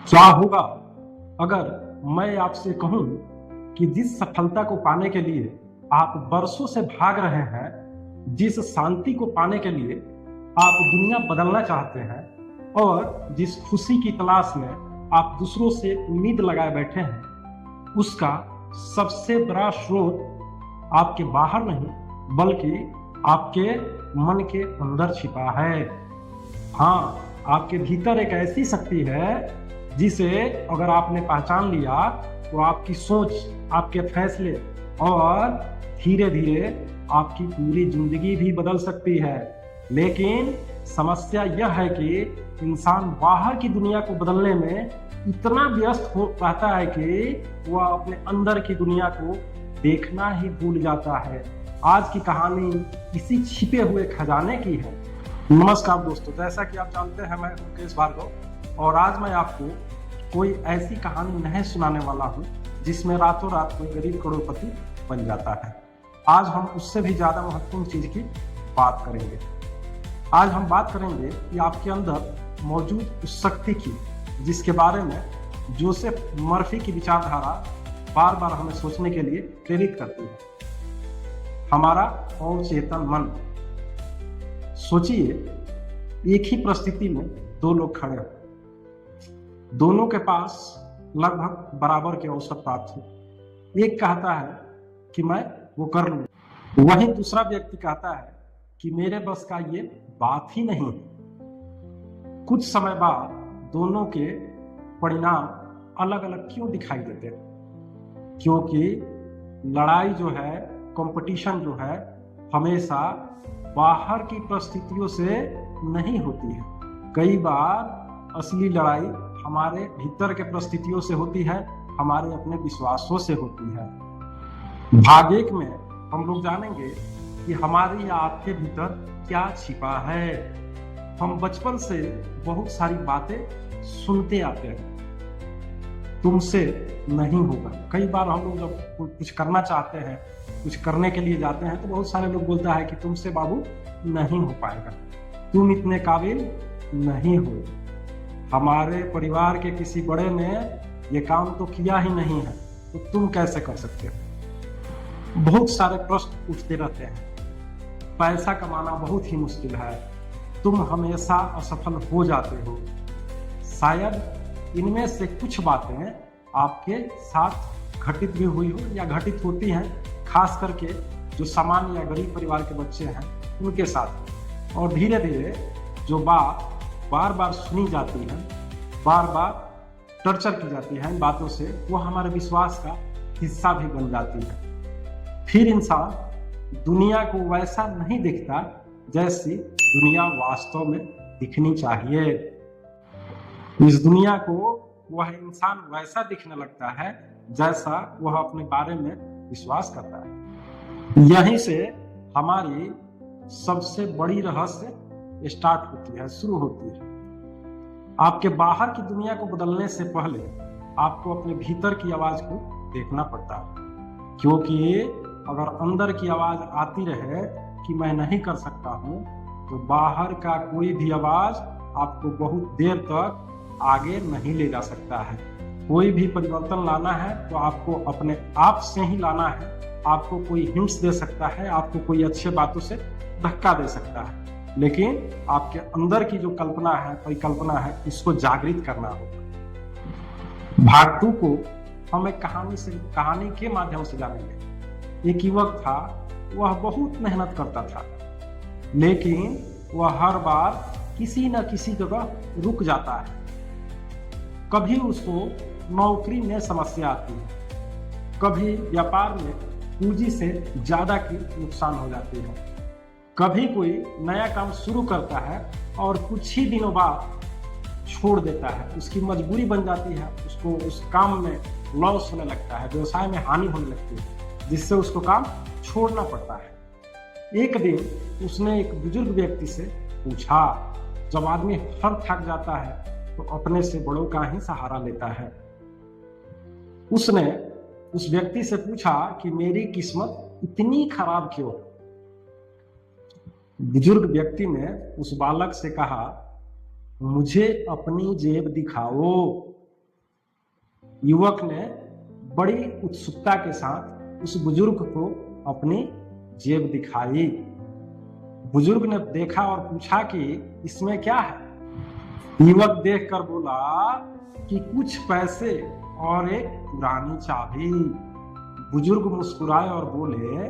क्या होगा अगर मैं आपसे कहूं कि जिस सफलता को पाने के लिए आप बरसों से भाग रहे हैं, जिस शांति को पाने के लिए आप दुनिया बदलना चाहते हैं और जिस खुशी की तलाश में आप दूसरों से उम्मीद लगाए बैठे हैं, उसका सबसे बड़ा स्रोत आपके बाहर नहीं बल्कि आपके मन के अंदर छिपा है। हाँ, आपके भीतर एक ऐसी शक्ति है जिसे अगर आपने पहचान लिया तो आपकी सोच, आपके फैसले और धीरे धीरे आपकी पूरी जिंदगी भी बदल सकती है। लेकिन समस्या यह है कि इंसान बाहर की दुनिया को बदलने में इतना व्यस्त हो रहता है कि वह अपने अंदर की दुनिया को देखना ही भूल जाता है। आज की कहानी इसी छिपे हुए खजाने की है। नमस्कार दोस्तों, जैसा कि आप जानते हैं मैं मुकेश भार्गव और आज मैं आपको कोई ऐसी कहानी नहीं सुनाने वाला हूं जिसमें रातों रात कोई गरीब करोड़पति बन जाता है। आज हम उससे भी ज्यादा महत्वपूर्ण चीज की बात करेंगे। आज हम बात करेंगे कि आपके अंदर मौजूद उस शक्ति की जिसके बारे में जोसेफ मर्फी की विचारधारा बार बार हमें सोचने के लिए प्रेरित करती है। हमारा अवचेतन मन। सोचिए, एक ही परिस्थिति में दो लोग खड़े हैं, दोनों के पास लगभग बराबर के अवसर प्राप्त हो। एक कहता है कि मैं वो कर लूंगा, वहीं दूसरा व्यक्ति कहता है कि मेरे बस का ये बात ही नहीं है। कुछ समय बाद दोनों के परिणाम अलग अलग क्यों दिखाई देते हैं? क्योंकि लड़ाई जो है, कंपटीशन जो है, हमेशा बाहर की परिस्थितियों से नहीं होती है। कई बार असली लड़ाई हमारे भीतर के परिस्थितियों से होती है, हमारे अपने विश्वासों से होती है। भाग एक में हम लोग जानेंगे कि हमारे या आपके भीतर क्या छिपा है। हम बचपन से बहुत सारी बातें सुनते आते हैं, तुमसे नहीं होगा। कई बार हम लोग जब कुछ करना चाहते हैं, कुछ करने के लिए जाते हैं तो बहुत सारे लोग बोलता है कि तुमसे बाबू नहीं हो पाएगा, तुम इतने काबिल नहीं हो, हमारे परिवार के किसी बड़े ने ये काम तो किया ही नहीं है, तो तुम कैसे कर सकते हो। बहुत सारे प्रश्न उठते रहते हैं। पैसा कमाना बहुत ही मुश्किल है, तुम हमेशा असफल हो जाते हो। शायद इनमें से कुछ बातें आपके साथ घटित भी हुई हो या घटित होती हैं, खास करके जो सामान्य या गरीब परिवार के बच्चे हैं उनके साथ। और धीरे धीरे जो बात बार बार सुनी जाती है, बार बार टर्चर की जाती है इन बातों से, वो हमारे विश्वास का हिस्सा भी बन जाती है। फिर इंसान दुनिया को वैसा नहीं दिखता जैसी दुनिया वास्तव में दिखनी चाहिए। इस दुनिया को वह इंसान वैसा दिखने लगता है जैसा वह अपने बारे में विश्वास करता है। यहीं से हमारी सबसे बड़ी रहस्य स्टार्ट होती है, शुरू होती है। आपके बाहर की दुनिया को बदलने से पहले आपको अपने भीतर की आवाज को देखना पड़ता है, क्योंकि अगर अंदर की आवाज आती रहे कि मैं नहीं कर सकता हूं, तो बाहर का कोई भी आवाज आपको बहुत देर तक आगे नहीं ले जा सकता है। कोई भी परिवर्तन लाना है तो आपको अपने आप से ही लाना है। आपको कोई हिंट्स दे सकता है, आपको कोई अच्छे बातों से धक्का दे सकता है, लेकिन आपके अंदर की जो कल्पना है, परिकल्पना है, इसको जागृत करना होगा। भाग 2 को हम एक कहानी के माध्यम से जानेंगे। एक युवक था, वह बहुत मेहनत करता था, लेकिन वह हर बार किसी न किसी जगह रुक जाता है। कभी उसको नौकरी में समस्या आती है, कभी व्यापार में पूंजी से ज्यादा की नुकसान हो जाती है, कभी कोई नया काम शुरू करता है और कुछ ही दिनों बाद छोड़ देता है। उसकी मजबूरी बन जाती है, उसको उस काम में लॉस होने लगता है, व्यवसाय में हानि होने लगती है, जिससे उसको काम छोड़ना पड़ता है। एक दिन उसने एक बुजुर्ग व्यक्ति से पूछा। जब आदमी हर थक जाता है तो अपने से बड़ों का ही सहारा लेता है। उसने उस व्यक्ति से पूछा कि मेरी किस्मत इतनी खराब क्यों? बुजुर्ग व्यक्ति ने उस बालक से कहा, मुझे अपनी जेब दिखाओ। युवक ने बड़ी उत्सुकता के साथ उस बुजुर्ग को अपनी जेब दिखाई। बुजुर्ग ने देखा और पूछा कि इसमें क्या है। युवक देखकर बोला कि कुछ पैसे और एक पुरानी चाबी। बुजुर्ग मुस्कुराए और बोले,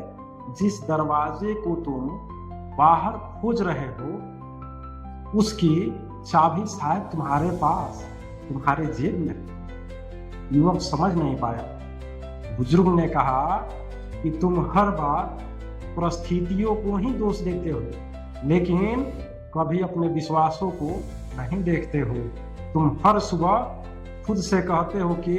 जिस दरवाजे को तुम बाहर खोज रहे हो उसकी चाबी शायद तुम्हारे पास, तुम्हारे जेब में। युवक समझ नहीं पाया। बुजुर्ग ने कहा कि तुम हर बार परिस्थितियों को ही दोष देते हो, लेकिन कभी अपने विश्वासों को नहीं देखते हो। तुम हर सुबह खुद से कहते हो कि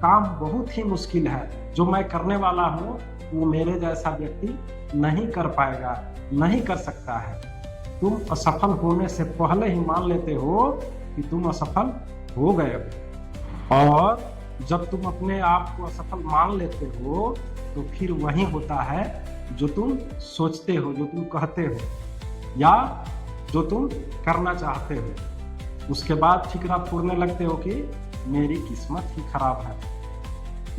काम बहुत ही मुश्किल है, जो मैं करने वाला हूँ वो मेरे जैसा व्यक्ति नहीं कर पाएगा, नहीं कर सकता है। तुम असफल होने से पहले ही मान लेते हो कि तुम असफल हो गए हो, और जब तुम अपने आप को असफल मान लेते हो तो फिर वही होता है जो तुम सोचते हो, जो तुम कहते हो या जो तुम करना चाहते हो। उसके बाद फिक्रा फोड़ने लगते हो कि मेरी किस्मत ही खराब है।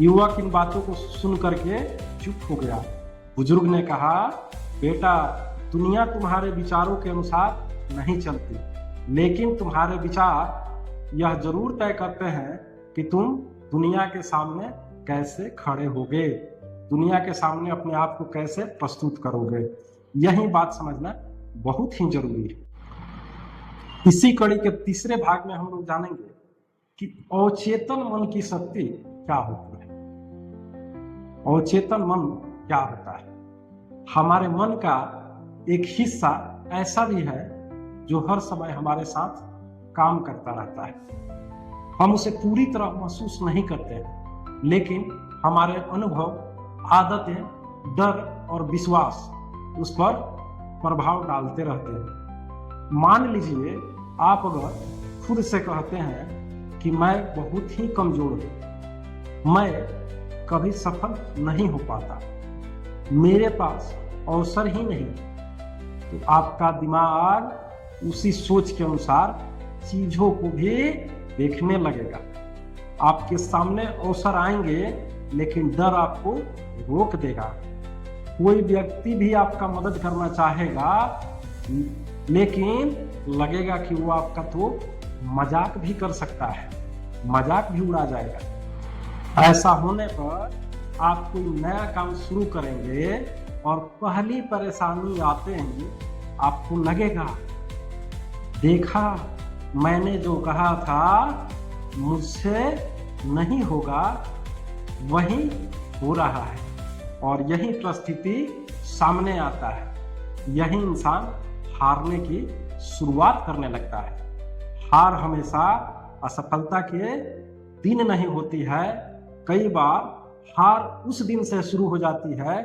युवक इन बातों को सुन करके चुप हो गया। बुजुर्ग ने कहा, बेटा, दुनिया तुम्हारे विचारों के अनुसार नहीं चलती, लेकिन तुम्हारे विचार यह जरूर तय करते हैं कि तुम दुनिया के सामने कैसे खड़े होगे, दुनिया के सामने अपने आप को कैसे प्रस्तुत करोगे। यही बात समझना बहुत ही जरूरी है। इसी कड़ी के तीसरे भाग में हम लोग जानेंगे कि अवचेतन मन की शक्ति क्या होती है। अवचेतन मन क्या होता है? हमारे मन का एक हिस्सा ऐसा भी है जो हर समय हमारे साथ काम करता रहता है। हम उसे पूरी तरह महसूस नहीं करते हैं, लेकिन हमारे अनुभव, आदतें, डर और विश्वास उस पर प्रभाव डालते रहते हैं। मान लीजिए आप अगर खुद से कहते हैं कि मैं बहुत ही कमजोर हूं, मैं कभी सफल नहीं हो पाता, मेरे पास अवसर ही नहीं, तो आपका दिमाग उसी सोच के अनुसार चीजों को भी देखने लगेगा। आपके सामने अवसर आएंगे, लेकिन डर आपको रोक देगा। कोई व्यक्ति भी आपका मदद करना चाहेगा, लेकिन लगेगा कि वो आपका तो मजाक भी कर सकता है, मजाक भी उड़ा जाएगा। ऐसा होने पर आप कोई नया काम शुरू करेंगे और पहली परेशानी आते ही आपको लगेगा, देखा, मैंने जो कहा था मुझसे नहीं होगा, वही हो रहा है। और यही परिस्थिति सामने आता है। यही इंसान हारने की शुरुआत करने लगता है। हार हमेशा असफलता के दिन नहीं होती है। कई बार हार उस दिन से शुरू हो जाती है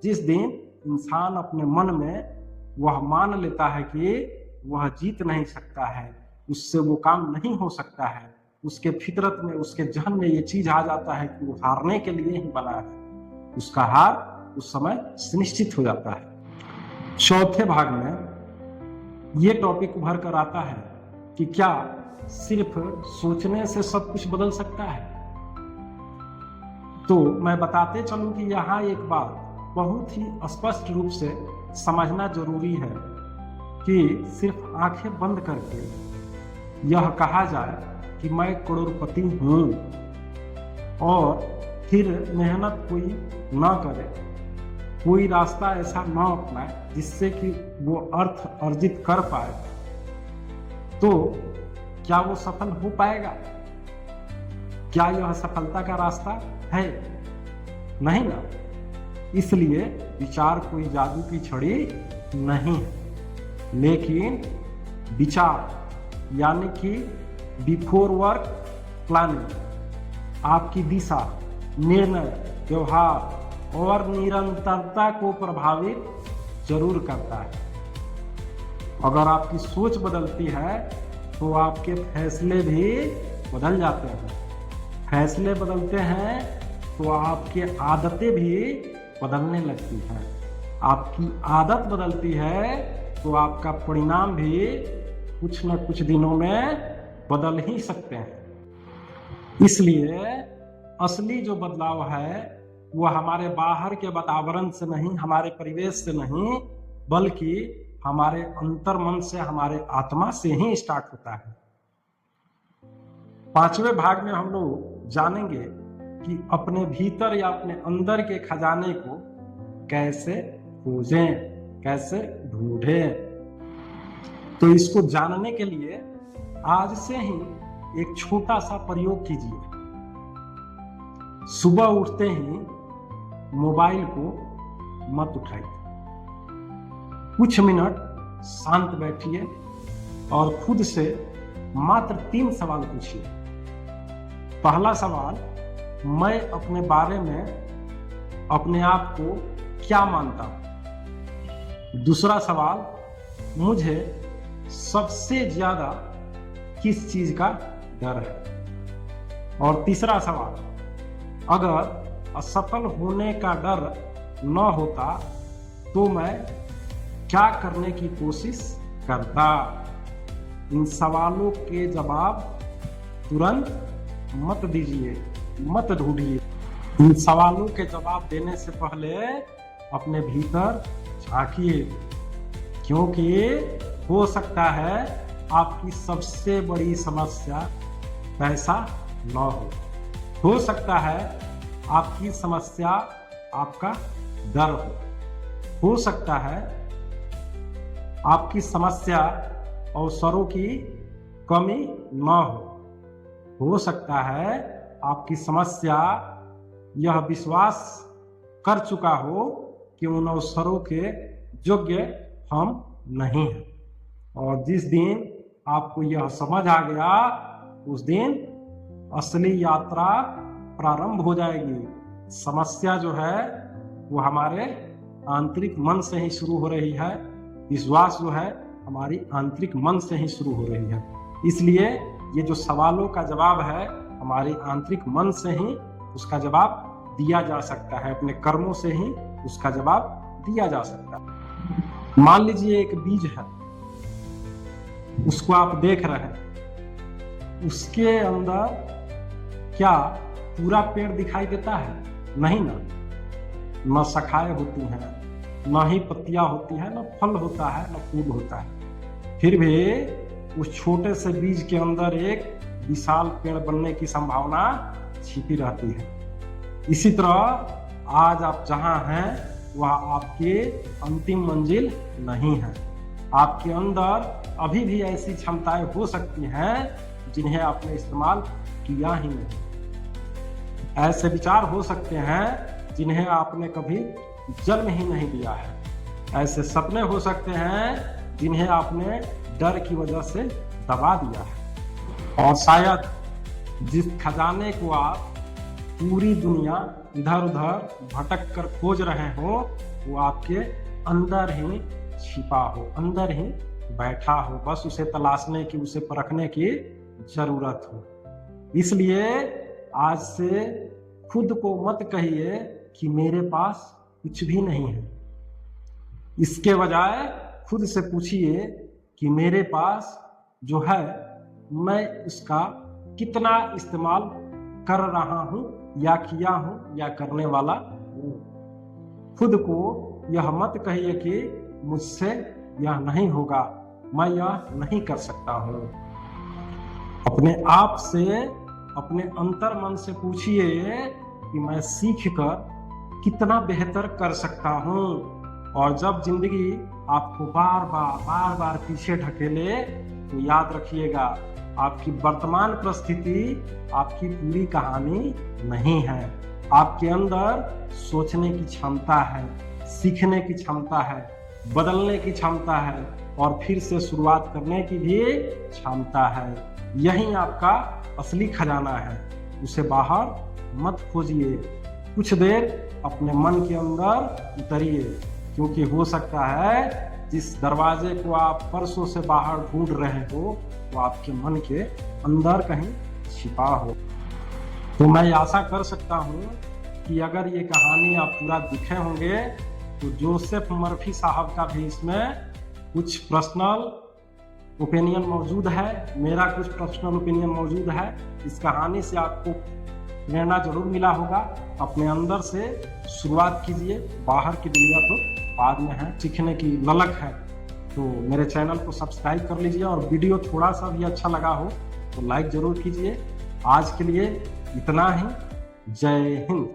जिस दिन इंसान अपने मन में वह मान लेता है कि वह जीत नहीं सकता है, उससे वो काम नहीं हो सकता है। उसके फितरत में, उसके जहन में ये चीज आ जाता है कि वो हारने के लिए ही बना है। उसका हार उस समय सुनिश्चित हो जाता है। चौथे भाग में ये टॉपिक उभर कर आता है कि क्या सिर्फ सोचने से सब कुछ बदल सकता है? तो मैं बताते चलूं कि यहाँ एक बात बहुत ही स्पष्ट रूप से समझना जरूरी है कि सिर्फ आंखें बंद करके यह कहा जाए कि मैं करोड़पति हूं और फिर मेहनत कोई ना करे, कोई रास्ता ऐसा ना अपनाए जिससे कि वो अर्थ अर्जित कर पाए, तो क्या वो सफल हो पाएगा? क्या यह सफलता का रास्ता है? नहीं ना। इसलिए विचार कोई जादू की छड़ी नहीं है, लेकिन विचार यानी कि बिफोर वर्क प्लानिंग आपकी दिशा, निर्णय, व्यवहार और निरंतरता को प्रभावित जरूर करता है। अगर आपकी सोच बदलती है तो आपके फैसले भी बदल जाते हैं। फैसले बदलते हैं तो आपकी आदतें भी बदलने लगती हैं। आपकी आदत बदलती है तो आपका परिणाम भी कुछ न कुछ दिनों में बदल ही सकते हैं। इसलिए असली जो बदलाव है वो हमारे बाहर के वातावरण से नहीं, हमारे परिवेश से नहीं, बल्कि हमारे अंतर्मन से, हमारे आत्मा से ही स्टार्ट होता है। 5वें भाग में हम लोग जानेंगे कि अपने भीतर या अपने अंदर के खजाने को कैसे खोजें, कैसे ढूंढें। तो इसको जानने के लिए आज से ही एक छोटा सा प्रयोग कीजिए। सुबह उठते ही मोबाइल को मत उठाइए। कुछ मिनट शांत बैठिए और खुद से मात्र 3 सवाल पूछिए। पहला सवाल, मैं अपने बारे में अपने आप को क्या मानता हूं? दूसरा सवाल, मुझे सबसे ज्यादा किस चीज का डर है? और तीसरा सवाल, अगर असफल होने का डर न होता तो मैं क्या करने की कोशिश करता? इन सवालों के जवाब तुरंत मत दीजिए, मत ढूंढिए। इन सवालों के जवाब देने से पहले अपने भीतर झांकिए, क्योंकि हो सकता है आपकी सबसे बड़ी समस्या पैसा न हो सकता है आपकी समस्या आपका डर हो सकता है आपकी समस्या अवसरों की कमी न हो सकता है आपकी समस्या यह विश्वास कर चुका हो कि उन अवसरों के योग्य हम नहीं हैं। और जिस दिन आपको यह समझ आ गया, उस दिन असली यात्रा प्रारंभ हो जाएगी। समस्या जो है वो हमारे आंतरिक मन से ही शुरू हो रही है, विश्वास जो है हमारी आंतरिक मन से ही शुरू हो रही है। इसलिए ये जो सवालों का जवाब है, हमारे आंतरिक मन से ही उसका जवाब दिया जा सकता है, अपने कर्मों से ही उसका जवाब दिया जा सकता है। मान लीजिए एक बीज है, उसको आप देख रहे हैं, उसके अंदर क्या पूरा पेड़ दिखाई देता है? नहीं ना। न शाखाएं होती हैं, न ही पत्तियां होती हैं, न फल होता है, न फूल होता है। फिर भी उस छोटे से बीज के अंदर एक विशाल पेड़ बनने की संभावना छिपी रहती है। इसी तरह आज आप जहां हैं वह आपकी अंतिम मंजिल नहीं है। आपके अंदर अभी भी ऐसी क्षमताएं हो सकती हैं जिन्हें आपने इस्तेमाल किया ही नहीं। ऐसे विचार हो सकते हैं जिन्हें आपने कभी जन्म ही नहीं दिया है। ऐसे सपने हो सकते हैं जिन्हें आपने डर की वजह से दबा दिया है। और शायद जिस खजाने को आप पूरी दुनिया इधर उधर भटक कर खोज रहे हो, वो आपके अंदर ही छिपा हो, अंदर ही बैठा हो। बस उसे तलाशने की, उसे परखने की जरूरत हो। इसलिए आज से खुद को मत कहिए कि मेरे पास कुछ भी नहीं है। इसके बजाय खुद से पूछिए कि मेरे पास जो है मैं उसका कितना इस्तेमाल कर रहा हूं या किया हूं या करने वाला हूं। खुद को यह मत कहिए कि मुझसे यह नहीं होगा, मैं यह नहीं कर सकता हूं। अपने आप से, अपने अंतर मन से पूछिए कि मैं सीख कर कितना बेहतर कर सकता हूं। और जब जिंदगी आपको बार बार पीछे ढकेले तो याद रखिएगा, आपकी वर्तमान परिस्थिति आपकी पूरी कहानी नहीं है। आपके अंदर सोचने की क्षमता है, सीखने की क्षमता है, बदलने की क्षमता है और फिर से शुरुआत करने की भी क्षमता है। यही आपका असली खजाना है। उसे बाहर मत खोजिए। कुछ देर अपने मन के अंदर उतरिए, क्योंकि हो सकता है जिस दरवाजे को आप परसों से बाहर ढूंढ रहे हो वो आपके मन के अंदर कहीं छिपा हो। तो मैं आशा कर सकता हूँ कि अगर ये कहानी आप पूरा दिखे होंगे तो जोसेफ मर्फी साहब का भी इसमें कुछ पर्सनल ओपिनियन मौजूद है, मेरा कुछ पर्सनल ओपिनियन मौजूद है। इस कहानी से आपको प्रेरणा जरूर मिला होगा। अपने अंदर से शुरुआत कीजिए, बाहर की दुनिया तो बाद में है, सीखने की ललक है। तो मेरे चैनल को सब्सक्राइब कर लीजिए और वीडियो थोड़ा सा भी अच्छा लगा हो तो लाइक जरूर कीजिए। आज के लिए इतना ही। जय हिंद।